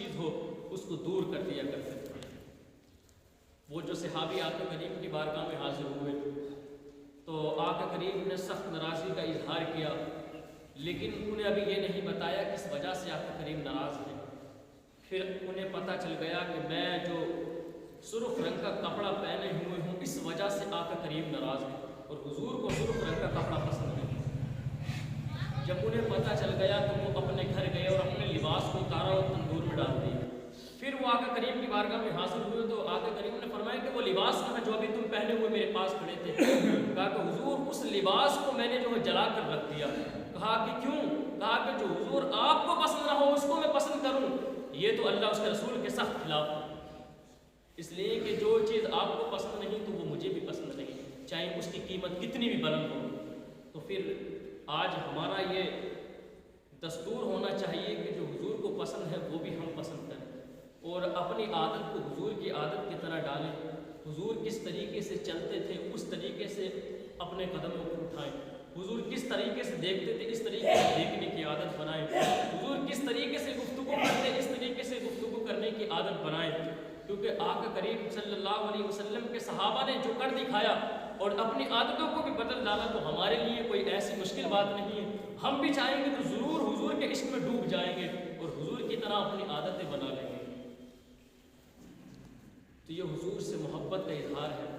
چیز ہو اس کو دور کر دیا کرتے تھے۔ وہ جو صحابی آقا کریم کی بارگاہ میں حاضر ہوئے تو آقا کریم نے سخت ناراضگی کا اظہار کیا، لیکن انہیں ابھی یہ نہیں بتایا کس وجہ سے آقا کریم ناراض ہیں۔ پھر انہیں پتہ چل گیا کہ میں جو سرخ رنگ کا کپڑا پہنے ہوئے ہوں اس وجہ سے آقا کریم ناراض ہیں، اور حضور کو سرخ رنگ کا کپڑا پسند نہیں۔ جب انہیں پتہ چل گیا تو وہ اپنے گھر گئے اور اپنے لباس کو اتارا اور تندور میں ڈال دیا۔ پھر وہ آقا کریم کی بارگاہ میں حاضر ہوئے تو آقا کریم نے فرمایا کہ وہ لباس کہاں جو ابھی تم پہنے ہوئے میرے پاس کھڑے تھے؟ کہا کہ حضور اس لباس کو میں نے جو ہے جلا کر رکھ دیا۔ کہا کہ کیوں؟ کہا کہ جو حضور آپ کو پسند نہ ہو اس کو میں پسند کروں، یہ تو اللہ اس کے رسول کے سخت خلاف ہے۔ اس لیے کہ جو چیز آپ کو پسند نہیں تو وہ مجھے بھی پسند نہیں، چاہے اس کی قیمت کتنی بھی بلند ہو۔ تو پھر آج ہمارا یہ دستور ہونا چاہیے کہ جو حضور کو پسند ہے وہ بھی ہم پسند کریں، اور اپنی عادت کو حضور کی عادت کی طرح ڈالیں۔ حضور کس طریقے سے چلتے تھے اس طریقے سے اپنے قدموں کو اٹھائیں۔ حضور کس طریقے سے دیکھتے تھے اس طریقے سے دیکھنے کی عادت بنائیں۔ حضور کس طریقے سے گفتگو کرتے اس طریقے سے گفتگو کرنے کی عادت بنائیں، کیونکہ آقا کریم صلی اللہ علیہ وسلم کے صحابہ نے جو کر دکھایا اور اپنی عادتوں کو بھی بدل ڈالا تو ہمارے لیے کوئی ایسی مشکل بات نہیں ہے۔ ہم بھی چاہیں گے تو ضرور حضور کے عشق میں ڈوب جائیں گے اور حضور کی طرح اپنی عادتیں بنا لیں گے۔ تو یہ حضور سے محبت کا اظہار ہے۔